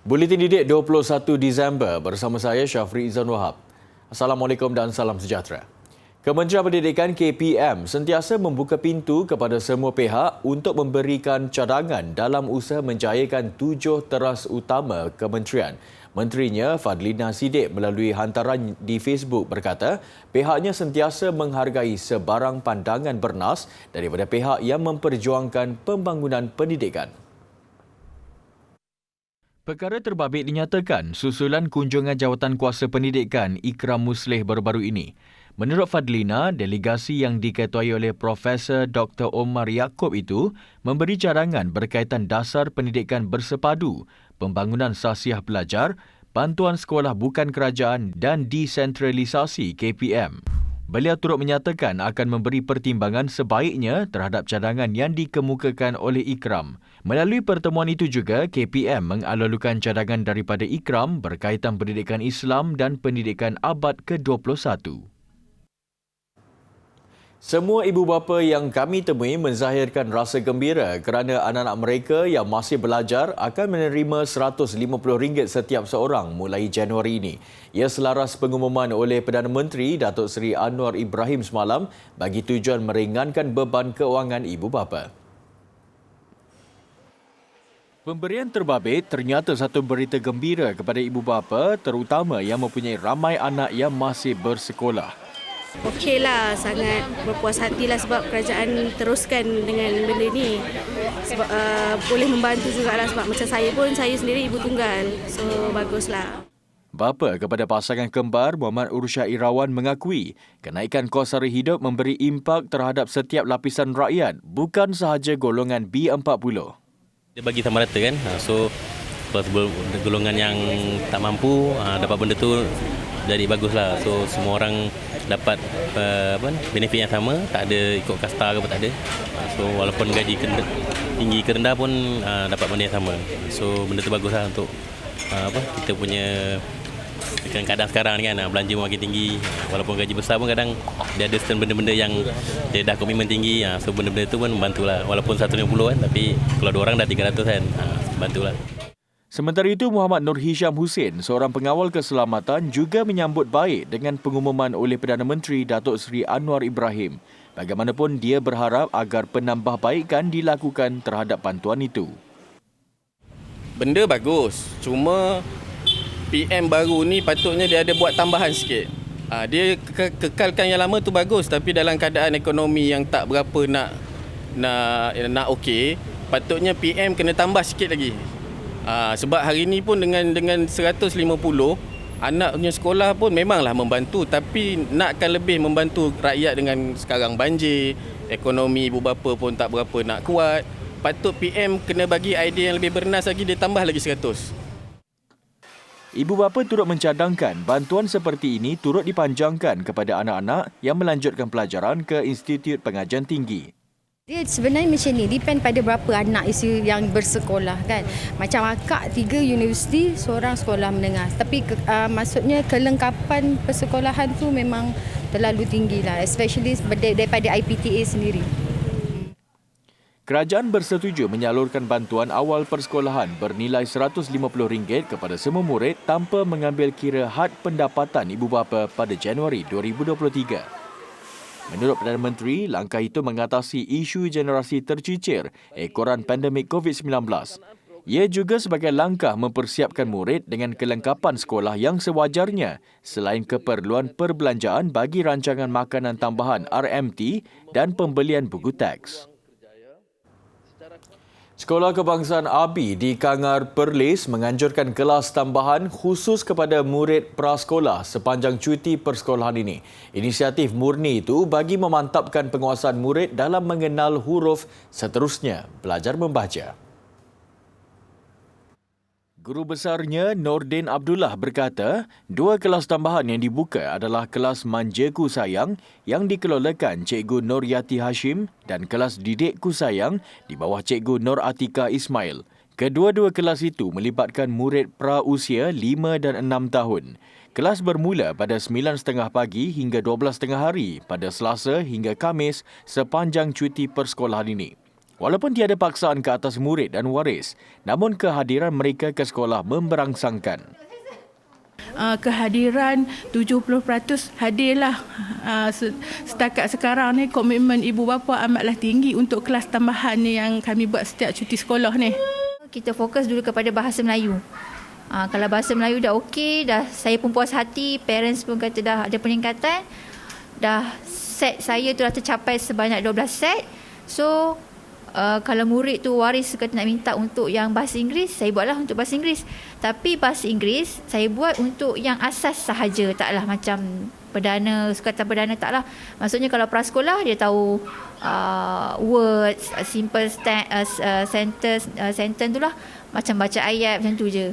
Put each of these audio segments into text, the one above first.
Buletin Didik 21 Disember bersama saya Syafri Izan Wahab. Assalamualaikum dan salam sejahtera. Kementerian Pendidikan KPM sentiasa membuka pintu kepada semua pihak untuk memberikan cadangan dalam usaha menjayakan 7 teras utama kementerian. Menterinya Fadlina Siddiq melalui hantaran di Facebook berkata pihaknya sentiasa menghargai sebarang pandangan bernas daripada pihak yang memperjuangkan pembangunan pendidikan. Perkara terbabit dinyatakan susulan kunjungan Jawatankuasa Pendidikan Ikram Musleh baru-baru ini. Menurut Fadlina, delegasi yang diketuai oleh Profesor Dr. Omar Yaakob itu memberi cadangan berkaitan dasar pendidikan bersepadu, pembangunan sasiah pelajar, bantuan sekolah bukan kerajaan dan desentralisasi KPM. Beliau turut menyatakan akan memberi pertimbangan sebaiknya terhadap cadangan yang dikemukakan oleh Ikram. Melalui pertemuan itu juga, KPM mengalulukan cadangan daripada Ikram berkaitan pendidikan Islam dan pendidikan abad ke-21. Semua ibu bapa yang kami temui menzahirkan rasa gembira kerana anak-anak mereka yang masih belajar akan menerima RM150 setiap seorang mulai Januari ini. Ia selaras pengumuman oleh Perdana Menteri Datuk Seri Anwar Ibrahim semalam bagi tujuan meringankan beban kewangan ibu bapa. Pemberian terbabit ternyata satu berita gembira kepada ibu bapa terutama yang mempunyai ramai anak yang masih bersekolah. Okeylah, sangat berpuas hatilah sebab kerajaan teruskan dengan benda ni. Sebab boleh membantu jugalah sebab macam saya sendiri ibu tunggal. So baguslah. Bapa kepada pasangan kembar Muhammad Ursyad Irawan mengakui kenaikan kos sara hidup memberi impak terhadap setiap lapisan rakyat, bukan sahaja golongan B40. Dia bagi sama rata kan. So golongan yang tak mampu dapat benda tu jadi baguslah. So semua orang dapat benefit yang sama, tak ada ikut kasta ke apa tak ada. So walaupun gaji tinggi ke rendah pun dapat benda yang sama. So benda tu baguslah untuk kita punya dengan keadaan sekarang ni kan, belanja makin tinggi, walaupun gaji besar pun kadang dia ada certain benda-benda yang dia dah komitmen tinggi, so benda-benda tu pun membantulah. Walaupun 150 kan, tapi kalau 2 orang dah 300 kan, bantulah. Sementara itu, Muhammad Nur Hisham Hussein, seorang pengawal keselamatan, juga menyambut baik dengan pengumuman oleh Perdana Menteri Datuk Seri Anwar Ibrahim. Bagaimanapun, dia berharap agar penambahbaikan dilakukan terhadap bantuan itu. Benda bagus, cuma PM baru ni patutnya dia ada buat tambahan sikit. Dia kekalkan yang lama tu bagus, tapi dalam keadaan ekonomi yang tak berapa nak okey, patutnya PM kena tambah sikit lagi. Sebab hari ni pun dengan 150 anak punya sekolah pun memanglah membantu, tapi nakkan lebih membantu rakyat dengan sekarang banjir, ekonomi ibu bapa pun tak berapa nak kuat. Patut PM kena bagi idea yang lebih bernas lagi, dia tambah lagi 100. Ibu bapa turut mencadangkan bantuan seperti ini turut dipanjangkan kepada anak-anak yang melanjutkan pelajaran ke Institut Pengajian Tinggi. Dia sebenarnya macam ni, depend pada berapa anak isi yang bersekolah kan. Macam akak 3 universiti, seorang sekolah menengah. Tapi maksudnya kelengkapan persekolahan tu memang terlalu tinggi lah, especially daripada IPTA sendiri. Kerajaan bersetuju menyalurkan bantuan awal persekolahan bernilai RM150 kepada semua murid tanpa mengambil kira had pendapatan ibu bapa pada Januari 2023. Menurut Perdana Menteri, langkah itu mengatasi isu generasi tercicir ekoran pandemik COVID-19. Ia juga sebagai langkah mempersiapkan murid dengan kelengkapan sekolah yang sewajarnya selain keperluan perbelanjaan bagi rancangan makanan tambahan RMT dan pembelian buku teks. Sekolah Kebangsaan ABI di Kangar Perlis menganjurkan kelas tambahan khusus kepada murid prasekolah sepanjang cuti persekolahan ini. Inisiatif murni itu bagi memantapkan penguasaan murid dalam mengenal huruf, seterusnya belajar membaca. Guru besarnya Nordin Abdullah berkata, 2 kelas tambahan yang dibuka adalah kelas Manjaku Sayang yang dikelolakan Cikgu Nur Yati Hashim dan kelas Didikku Sayang di bawah Cikgu Nur Atika Ismail. Kedua-dua kelas itu melibatkan murid pra-usia 5 dan 6 tahun. Kelas bermula pada 9.30 pagi hingga 12.30 hari pada Selasa hingga Khamis sepanjang cuti persekolahan ini. Walaupun tiada paksaan ke atas murid dan waris, namun kehadiran mereka ke sekolah memberangsangkan. Kehadiran 70% hadirlah. Setakat sekarang ni komitmen ibu bapa amatlah tinggi untuk kelas tambahan ni yang kami buat setiap cuti sekolah ni. Kita fokus dulu kepada bahasa Melayu. Kalau bahasa Melayu dah okey, dah saya pun puas hati, parents pun kata dah ada peningkatan, dah set saya tu dah tercapai sebanyak 12 set. So kalau murid tu waris kata nak minta untuk yang bahasa Inggeris, saya buatlah untuk bahasa Inggeris. Tapi bahasa Inggeris saya buat untuk yang asas sahaja, taklah macam perdana, sukatan perdana taklah. Maksudnya kalau prasekolah dia tahu words, simple sentence tu lah, macam baca ayat macam tu je.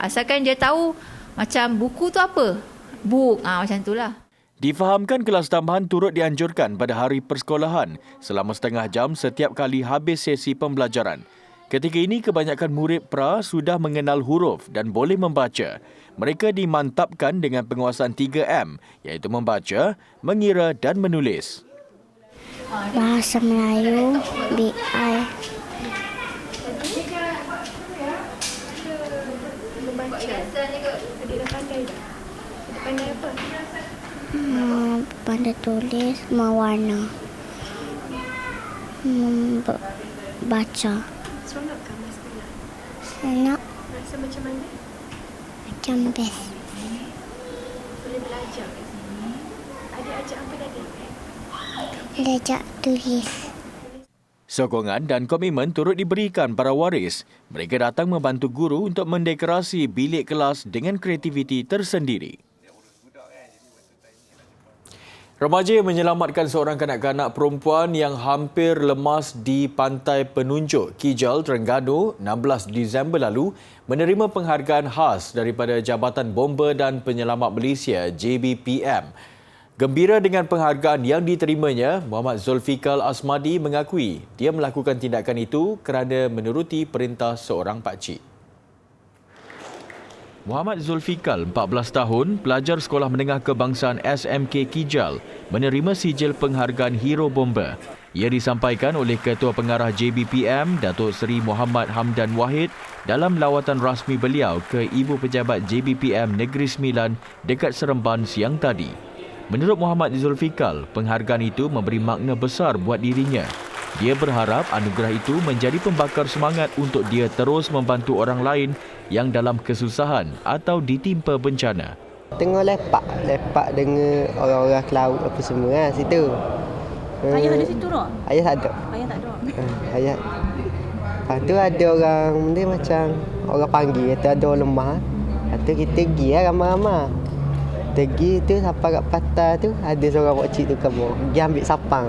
Asalkan dia tahu macam buku tu apa, book, macam tu lah. Difahamkan kelas tambahan turut dianjurkan pada hari persekolahan selama setengah jam setiap kali habis sesi pembelajaran. Ketika ini, kebanyakan murid pra sudah mengenal huruf dan boleh membaca. Mereka dimantapkan dengan penguasaan 3M, iaitu membaca, mengira dan menulis. Bahasa Melayu, BI. Pandai tulis, mewarna, baca. Seronok ke mas sekolah? Senang, Rasa macam mana? macam best. Boleh belajar kat sini. Ada ajak apa tadi? Belajar tulis. Sokongan dan komitmen turut diberikan para waris. Mereka datang membantu guru untuk mendekorasi bilik kelas dengan kreativiti tersendiri. Remaja menyelamatkan seorang kanak-kanak perempuan yang hampir lemas di Pantai Penunjuk, Kijal, Terengganu 16 Disember lalu menerima penghargaan khas daripada Jabatan Bomba dan Penyelamat Malaysia JBPM. Gembira dengan penghargaan yang diterimanya, Muhammad Zulfikar Asmadi mengakui dia melakukan tindakan itu kerana menuruti perintah seorang pakcik. Muhammad Zulfikar, 14 tahun, pelajar Sekolah Menengah Kebangsaan SMK Kijal, menerima sijil penghargaan Hero Bomba. Ia disampaikan oleh Ketua Pengarah JBPM, Datuk Seri Muhammad Hamdan Wahid dalam lawatan rasmi beliau ke Ibu Pejabat JBPM Negeri Sembilan dekat Seremban siang tadi. Menurut Muhammad Zulfikar, penghargaan itu memberi makna besar buat dirinya. Dia berharap anugerah itu menjadi pembakar semangat untuk dia terus membantu orang lain yang dalam kesusahan atau ditimpa bencana. Tengok lepak dengan orang-orang ke laut apa semua kan situ. Ayah ada situ tak? Ayah tak ada. Ayah tak ada. Ayah. Lepas tu ada orang dia macam orang panggil kata ada orang lemah. Lepas tu kita pergi lah ramai-ramai. Pergi tu sampai kat patah tu ada seorang pakcik tu kamu. Pergi ambil sapang.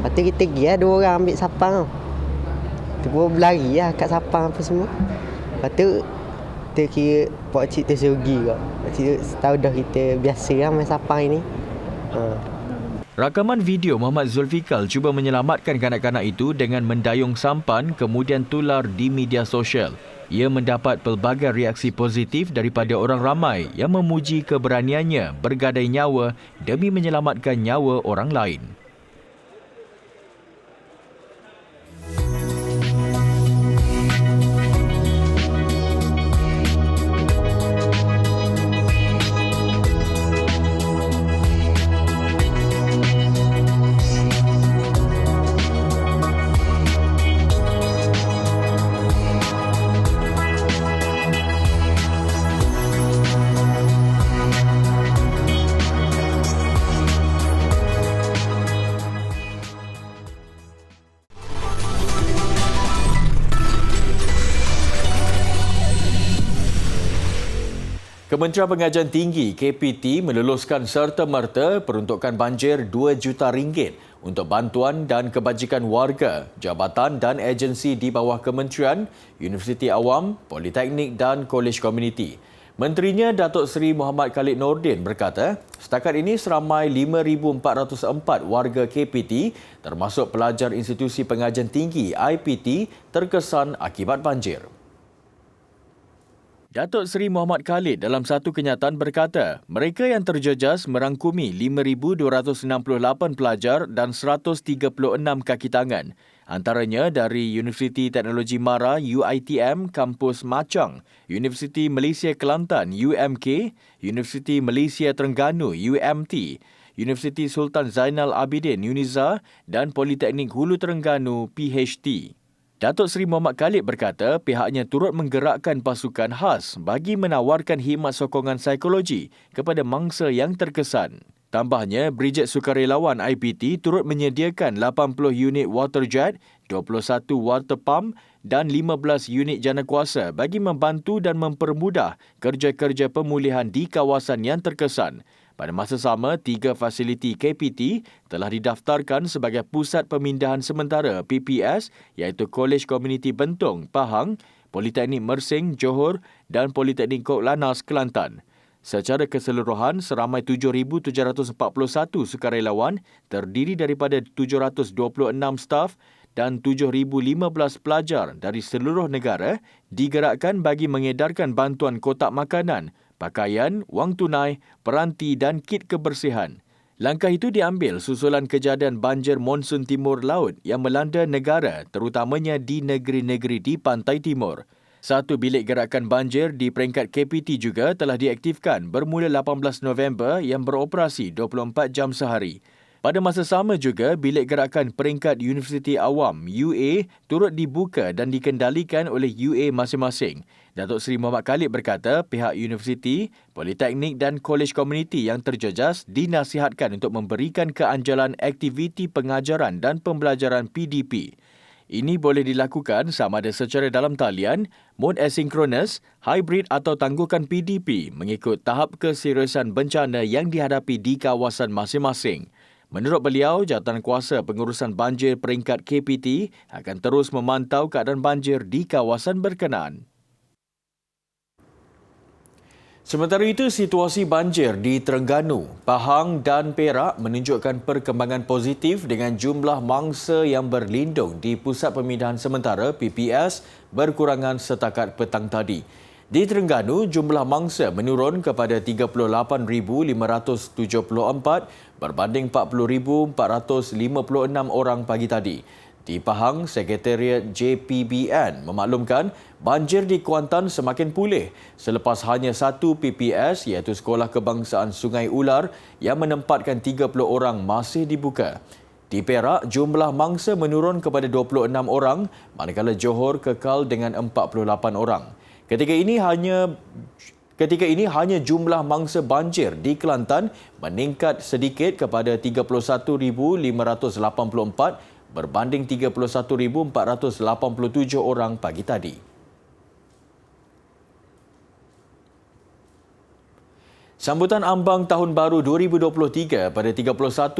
Lepas tu kita pergi lah 2 orang ambil sapang tu. Tu pun berlari lah kat sapang apa semua. Lepas tu kita kira pakcik tu suruh pergi kot. Pakcik tu tahu dah kita biasa lah main sapang ini. Rakaman video Muhammad Zulfikar cuba menyelamatkan kanak-kanak itu dengan mendayung sampan kemudian tular di media sosial. Ia mendapat pelbagai reaksi positif daripada orang ramai yang memuji keberaniannya bergadai nyawa demi menyelamatkan nyawa orang lain. Kementerian Pengajian Tinggi KPT meluluskan serta-merta peruntukan banjir RM2 juta untuk bantuan dan kebajikan warga, jabatan dan agensi di bawah kementerian, Universiti Awam, Politeknik dan Kolej Komuniti. Menterinya Datuk Seri Muhammad Khalid Nordin berkata, setakat ini seramai 5,404 warga KPT termasuk pelajar institusi pengajian tinggi IPT terkesan akibat banjir. Datuk Seri Muhammad Khalid dalam satu kenyataan berkata, mereka yang terjejas merangkumi 5,268 pelajar dan 136 kaki tangan. Antaranya dari Universiti Teknologi Mara UiTM Kampus Machang, Universiti Malaysia Kelantan UMK, Universiti Malaysia Terengganu UMT, Universiti Sultan Zainal Abidin UNIZA dan Politeknik Hulu Terengganu PHT. Datuk Seri Muhammad Khalid berkata pihaknya turut menggerakkan pasukan khas bagi menawarkan khidmat sokongan psikologi kepada mangsa yang terkesan. Tambahnya, Brigade Sukarelawan IPT turut menyediakan 80 unit water jet, 21 water pump dan 15 unit janakuasa bagi membantu dan mempermudah kerja-kerja pemulihan di kawasan yang terkesan. Pada masa sama, 3 fasiliti KPT telah didaftarkan sebagai pusat pemindahan sementara PPS iaitu Kolej Komuniti Bentong, Pahang, Politeknik Mersing, Johor dan Politeknik Kok Lannas, Kelantan. Secara keseluruhan, seramai 7,741 sukarelawan terdiri daripada 726 staf dan 7,015 pelajar dari seluruh negara digerakkan bagi mengedarkan bantuan kotak makanan, pakaian, wang tunai, peranti dan kit kebersihan. Langkah itu diambil susulan kejadian banjir monsun timur laut yang melanda negara terutamanya di negeri-negeri di pantai timur. Satu bilik gerakan banjir di peringkat KPT juga telah diaktifkan bermula 18 November yang beroperasi 24 jam sehari. Pada masa sama juga, bilik gerakan peringkat Universiti Awam UA turut dibuka dan dikendalikan oleh UA masing-masing. Datuk Seri Muhammad Khalid berkata pihak universiti, politeknik dan kolej komuniti yang terjejas dinasihatkan untuk memberikan keanjalan aktiviti pengajaran dan pembelajaran PDP. Ini boleh dilakukan sama ada secara dalam talian, mod asinkronus, hybrid atau tangguhkan PDP mengikut tahap keseriusan bencana yang dihadapi di kawasan masing-masing. Menurut beliau, Jawatankuasa Pengurusan Banjir peringkat KPT akan terus memantau keadaan banjir di kawasan berkenaan. Sementara itu, situasi banjir di Terengganu, Pahang dan Perak menunjukkan perkembangan positif dengan jumlah mangsa yang berlindung di Pusat Pemindahan Sementara PPS berkurangan setakat petang tadi. Di Terengganu, jumlah mangsa menurun kepada 38,574 berbanding 40,456 orang pagi tadi. Di Pahang, Sekretariat JPBN memaklumkan banjir di Kuantan semakin pulih selepas hanya satu PPS iaitu Sekolah Kebangsaan Sungai Ular yang menempatkan 30 orang masih dibuka. Di Perak, jumlah mangsa menurun kepada 26 orang manakala Johor kekal dengan 48 orang. Ketika ini hanya jumlah mangsa banjir di Kelantan meningkat sedikit kepada 31,584 berbanding 31,487 orang pagi tadi. Sambutan ambang Tahun Baru 2023 pada 31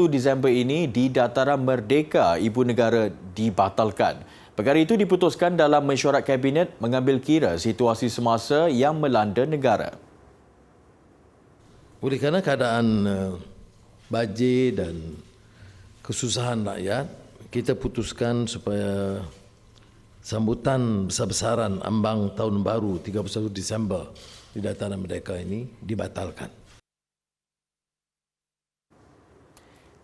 Disember ini di Dataran Merdeka Ibu Negara dibatalkan. Perkara itu diputuskan dalam mesyuarat Kabinet mengambil kira situasi semasa yang melanda negara. Oleh kerana keadaan banjir dan kesusahan rakyat, kita putuskan supaya sambutan besar-besaran ambang Tahun Baru 31 Disember di Dataran Merdeka ini dibatalkan.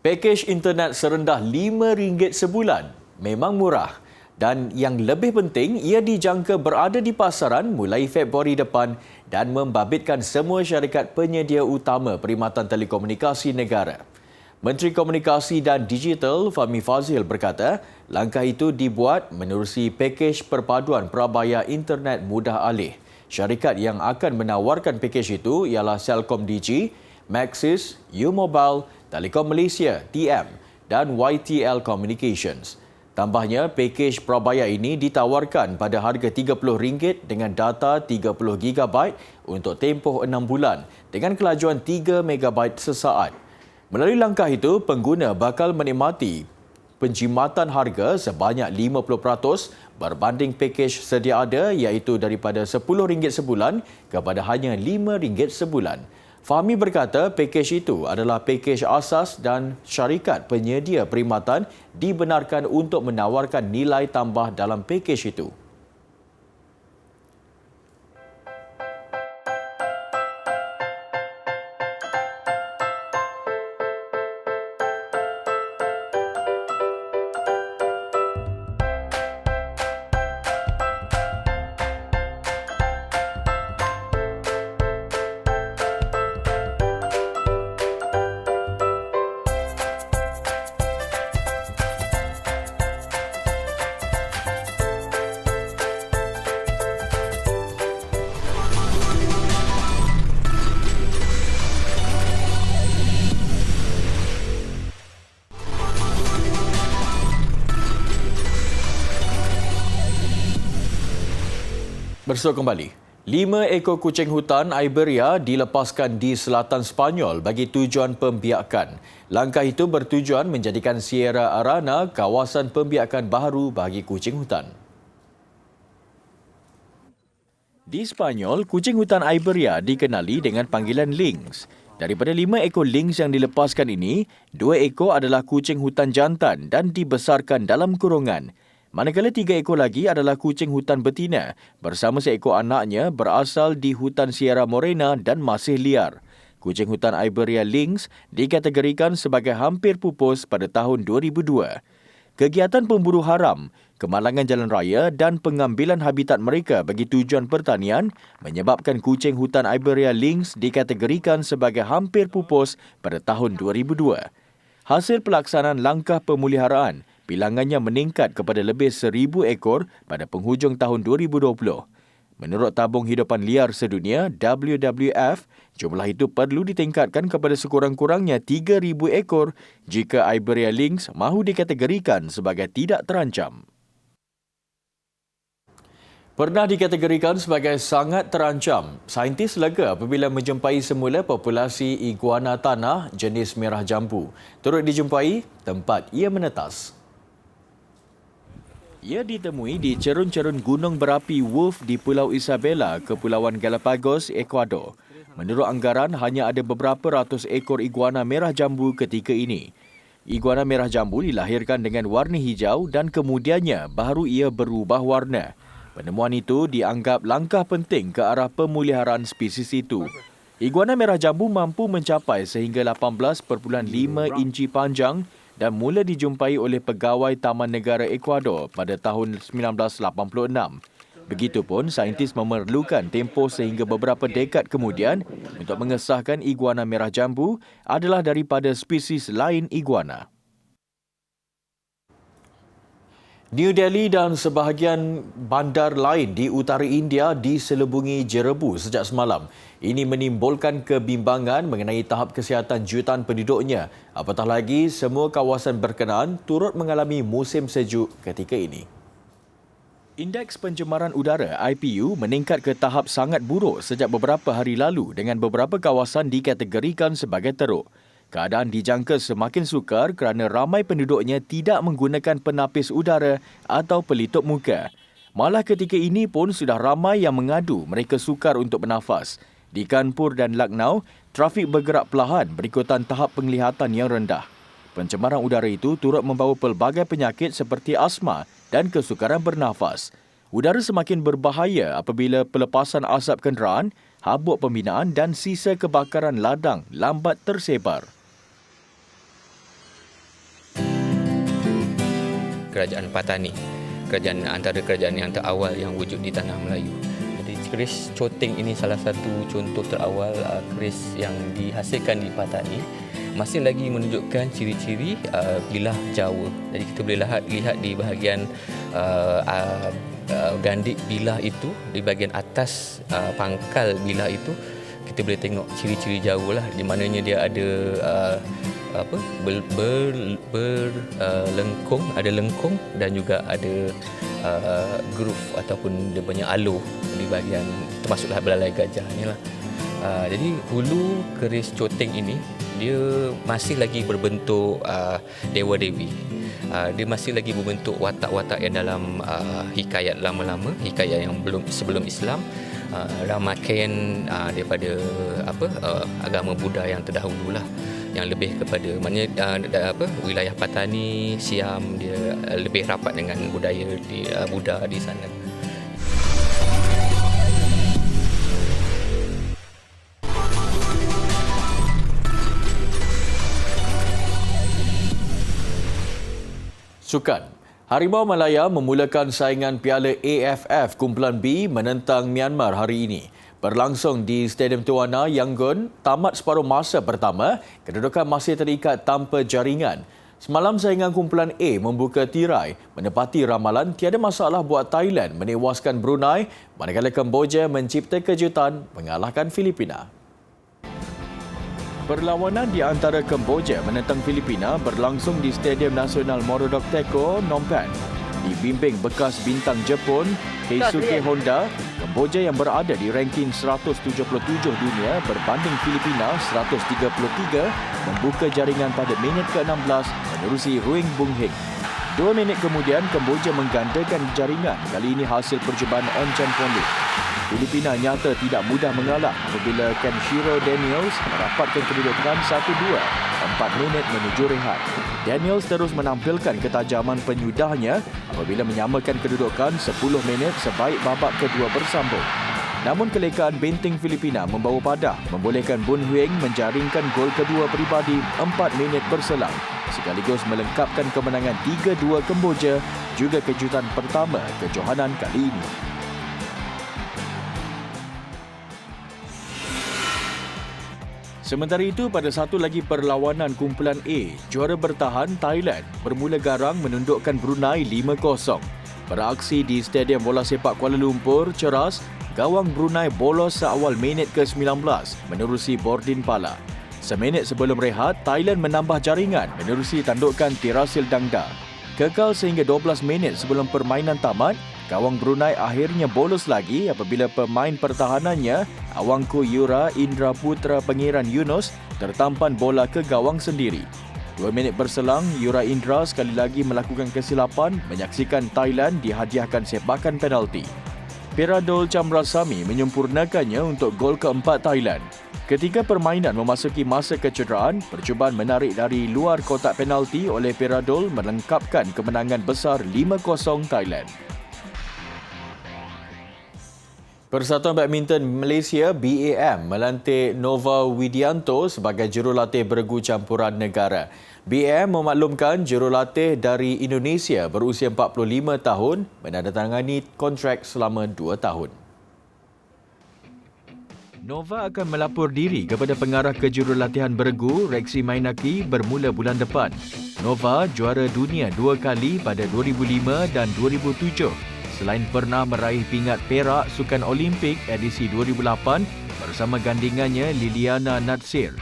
Pakej internet serendah RM5 sebulan memang murah dan yang lebih penting ia dijangka berada di pasaran mulai Februari depan dan membabitkan semua syarikat penyedia utama perkhidmatan telekomunikasi negara. Menteri Komunikasi dan Digital Fahmi Fazil berkata, langkah itu dibuat menerusi pakej perpaduan prabayar internet mudah alih. Syarikat yang akan menawarkan pakej itu ialah Celcom Digi, Maxis, U-Mobile, Telekom Malaysia, TM dan YTL Communications. Tambahnya, pakej prabayar ini ditawarkan pada harga RM30 dengan data 30GB untuk tempoh 6 bulan dengan kelajuan 3MB sesaat. Melalui langkah itu, pengguna bakal menikmati penjimatan harga sebanyak 50% berbanding pakej sedia ada iaitu daripada RM10 sebulan kepada hanya RM5 sebulan. Fahmi berkata pakej itu adalah pakej asas dan syarikat penyedia perkhidmatan dibenarkan untuk menawarkan nilai tambah dalam pakej itu. Bersua kembali. 5 ekor kucing hutan Iberia dilepaskan di selatan Sepanyol bagi tujuan pembiakan. Langkah itu bertujuan menjadikan Sierra Arana kawasan pembiakan baru bagi kucing hutan. Di Sepanyol, kucing hutan Iberia dikenali dengan panggilan lynx. Daripada 5 ekor lynx yang dilepaskan ini, 2 ekor adalah kucing hutan jantan dan dibesarkan dalam kurungan. Manakala 3 ekor lagi adalah kucing hutan betina bersama seekor anaknya berasal di hutan Sierra Morena dan masih liar. Kucing hutan Iberia lynx dikategorikan sebagai hampir pupus pada tahun 2002. Kegiatan pemburu haram, kemalangan jalan raya dan pengambilan habitat mereka bagi tujuan pertanian menyebabkan kucing hutan Iberia lynx dikategorikan sebagai hampir pupus pada tahun 2002. Hasil pelaksanaan langkah pemeliharaan, bilangannya meningkat kepada lebih 1,000 ekor pada penghujung tahun 2020. Menurut Tabung Hidupan Liar Sedunia WWF, jumlah itu perlu ditingkatkan kepada sekurang-kurangnya 3,000 ekor jika Iberia lynx mahu dikategorikan sebagai tidak terancam. Pernah dikategorikan sebagai sangat terancam, saintis lega apabila menjumpai semula populasi iguana tanah jenis merah jambu. Turut dijumpai tempat ia menetas. Ia ditemui di cerun-cerun gunung berapi Wolf di Pulau Isabela, Kepulauan Galapagos, Ecuador. Menurut anggaran, hanya ada beberapa ratus ekor iguana merah jambu ketika ini. Iguana merah jambu dilahirkan dengan warna hijau dan kemudiannya baru ia berubah warna. Penemuan itu dianggap langkah penting ke arah pemeliharaan spesies itu. Iguana merah jambu mampu mencapai sehingga 18.5 inci panjang dan mula dijumpai oleh pegawai Taman Negara Ecuador pada tahun 1986. Begitupun, saintis memerlukan tempoh sehingga beberapa dekad kemudian untuk mengesahkan iguana merah jambu adalah daripada spesies lain iguana. New Delhi dan sebahagian bandar lain di utara India diselubungi jerebu sejak semalam. Ini menimbulkan kebimbangan mengenai tahap kesihatan jutaan penduduknya. Apatah lagi, semua kawasan berkenaan turut mengalami musim sejuk ketika ini. Indeks pencemaran udara IPU meningkat ke tahap sangat buruk sejak beberapa hari lalu dengan beberapa kawasan dikategorikan sebagai teruk. Keadaan dijangka semakin sukar kerana ramai penduduknya tidak menggunakan penapis udara atau pelitup muka. Malah ketika ini pun sudah ramai yang mengadu mereka sukar untuk bernafas. Di Kanpur dan Lucknow, trafik bergerak perlahan berikutan tahap penglihatan yang rendah. Pencemaran udara itu turut membawa pelbagai penyakit seperti asma dan kesukaran bernafas. Udara semakin berbahaya apabila pelepasan asap kenderaan, habuk pembinaan dan sisa kebakaran ladang lambat tersebar. Kerajaan Patani, antara kerajaan yang terawal yang wujud di tanah Melayu. Jadi keris coting ini salah satu contoh terawal keris yang dihasilkan di Patani. Masih lagi menunjukkan ciri-ciri bilah Jawa. Jadi kita boleh lihat di bahagian gandik bilah itu, di bahagian atas pangkal bilah itu, kita boleh tengok ciri-ciri Jawa lah, di mananya dia ada lengkung, ada lengkung dan juga ada groove ataupun dia punya alo di bahagian, termasuklah belalai gajah ni lah. Jadi hulu keris coting ini dia masih lagi berbentuk dewa-dewi. Dia masih lagi berbentuk watak-watak yang dalam hikayat lama-lama, hikayat yang sebelum Islam. Ramakien daripada agama Buddha yang terdahulu lah, yang lebih kepada wilayah Patani, Siam, dia lebih rapat dengan budaya Buddha di sana. Sukan. Harimau Malaya memulakan saingan Piala AFF Kumpulan B menentang Myanmar hari ini. Berlangsung di Stadium Tuana, Yangon, tamat separuh masa pertama, kedudukan masih terikat tanpa jaringan. Semalam saingan Kumpulan A membuka tirai, menepati ramalan tiada masalah buat Thailand menewaskan Brunei, manakala Kemboja mencipta kejutan mengalahkan Filipina. Perlawanan di antara Kemboja menentang Filipina berlangsung di Stadium Nasional Morodok Teko, Phnom Penh. dibimbing bekas bintang Jepun Keisuke Honda. Kemboja yang berada di ranking 177 dunia berbanding Filipina 133 membuka jaringan pada minit ke-16 menerusi Ruing Bung Hing. 2 minit kemudian, Kemboja menggandakan jaringan, kali ini hasil percubaan M Champion League. Filipina nyata tidak mudah mengalah apabila Kenshiro Daniels merapatkan kedudukan 1-2, 4 minit menuju rehat. Daniels terus menampilkan ketajaman penyudahnya apabila menyamakan kedudukan 10 minit sebaik babak kedua bersambung. Namun kelekaan benteng Filipina membawa padah membolehkan Bun Hueng menjaringkan gol kedua peribadi 4 minit berselang sekaligus melengkapkan kemenangan 3-2 Kemboja, juga kejutan pertama kejohanan kali ini. Sementara itu, pada satu lagi perlawanan kumpulan A, juara bertahan Thailand bermula garang menundukkan Brunei 5-0. Beraksi di Stadium Bola Sepak Kuala Lumpur, Ceras, gawang Brunei bolos seawal minit ke-19 menerusi Bordin Pala. Seminit sebelum rehat, Thailand menambah jaringan menerusi tandukan Tirasil Dangda. Kekal sehingga 12 minit sebelum permainan tamat, gawang Brunei akhirnya bolos lagi apabila pemain pertahanannya Awangku Yura Indra Putra Pengiran Yunus tertampan bola ke gawang sendiri. 2 minit berselang, Yura Indra sekali lagi melakukan kesilapan menyaksikan Thailand dihadiahkan sepakan penalti. Peradol Chamrasamy menyempurnakannya untuk gol keempat Thailand. Ketika permainan memasuki masa kecederaan, percubaan menarik dari luar kotak penalti oleh Peradol melengkapkan kemenangan besar 5-0 Thailand. Persatuan Badminton Malaysia BAM melantik Nova Widianto sebagai jurulatih beregu campuran negara. BAM memaklumkan jurulatih dari Indonesia berusia 45 tahun menandatangani kontrak selama 2 tahun. Nova akan melapor diri kepada pengarah kejurulatihan beregu Rexy Mainaki bermula bulan depan. Nova juara dunia 2 kali pada 2005 dan 2007. Selain pernah meraih pingat perak Sukan Olimpik edisi 2008 bersama gandingannya Liliana Natsir.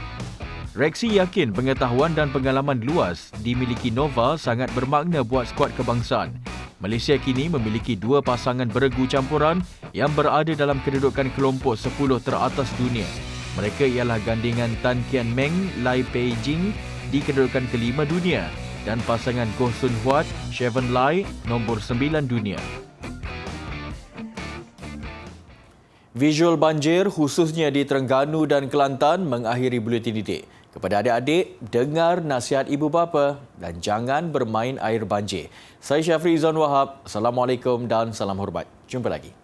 Rexy yakin pengetahuan dan pengalaman luas dimiliki Nova sangat bermakna buat skuad kebangsaan. Malaysia kini memiliki 2 pasangan beregu campuran yang berada dalam kedudukan kelompok 10 teratas dunia. Mereka ialah gandingan Tan Kian Meng, Lai Pei Jing di kedudukan ke-5 dunia dan pasangan Goh Sun Huat, Shevan Lai nombor 9 dunia. Visual banjir khususnya di Terengganu dan Kelantan mengakhiri buletin didik. Kepada adik-adik, dengar nasihat ibu bapa dan jangan bermain air banjir. Saya Syafri Izan Wahab. Assalamualaikum dan salam hormat. Jumpa lagi.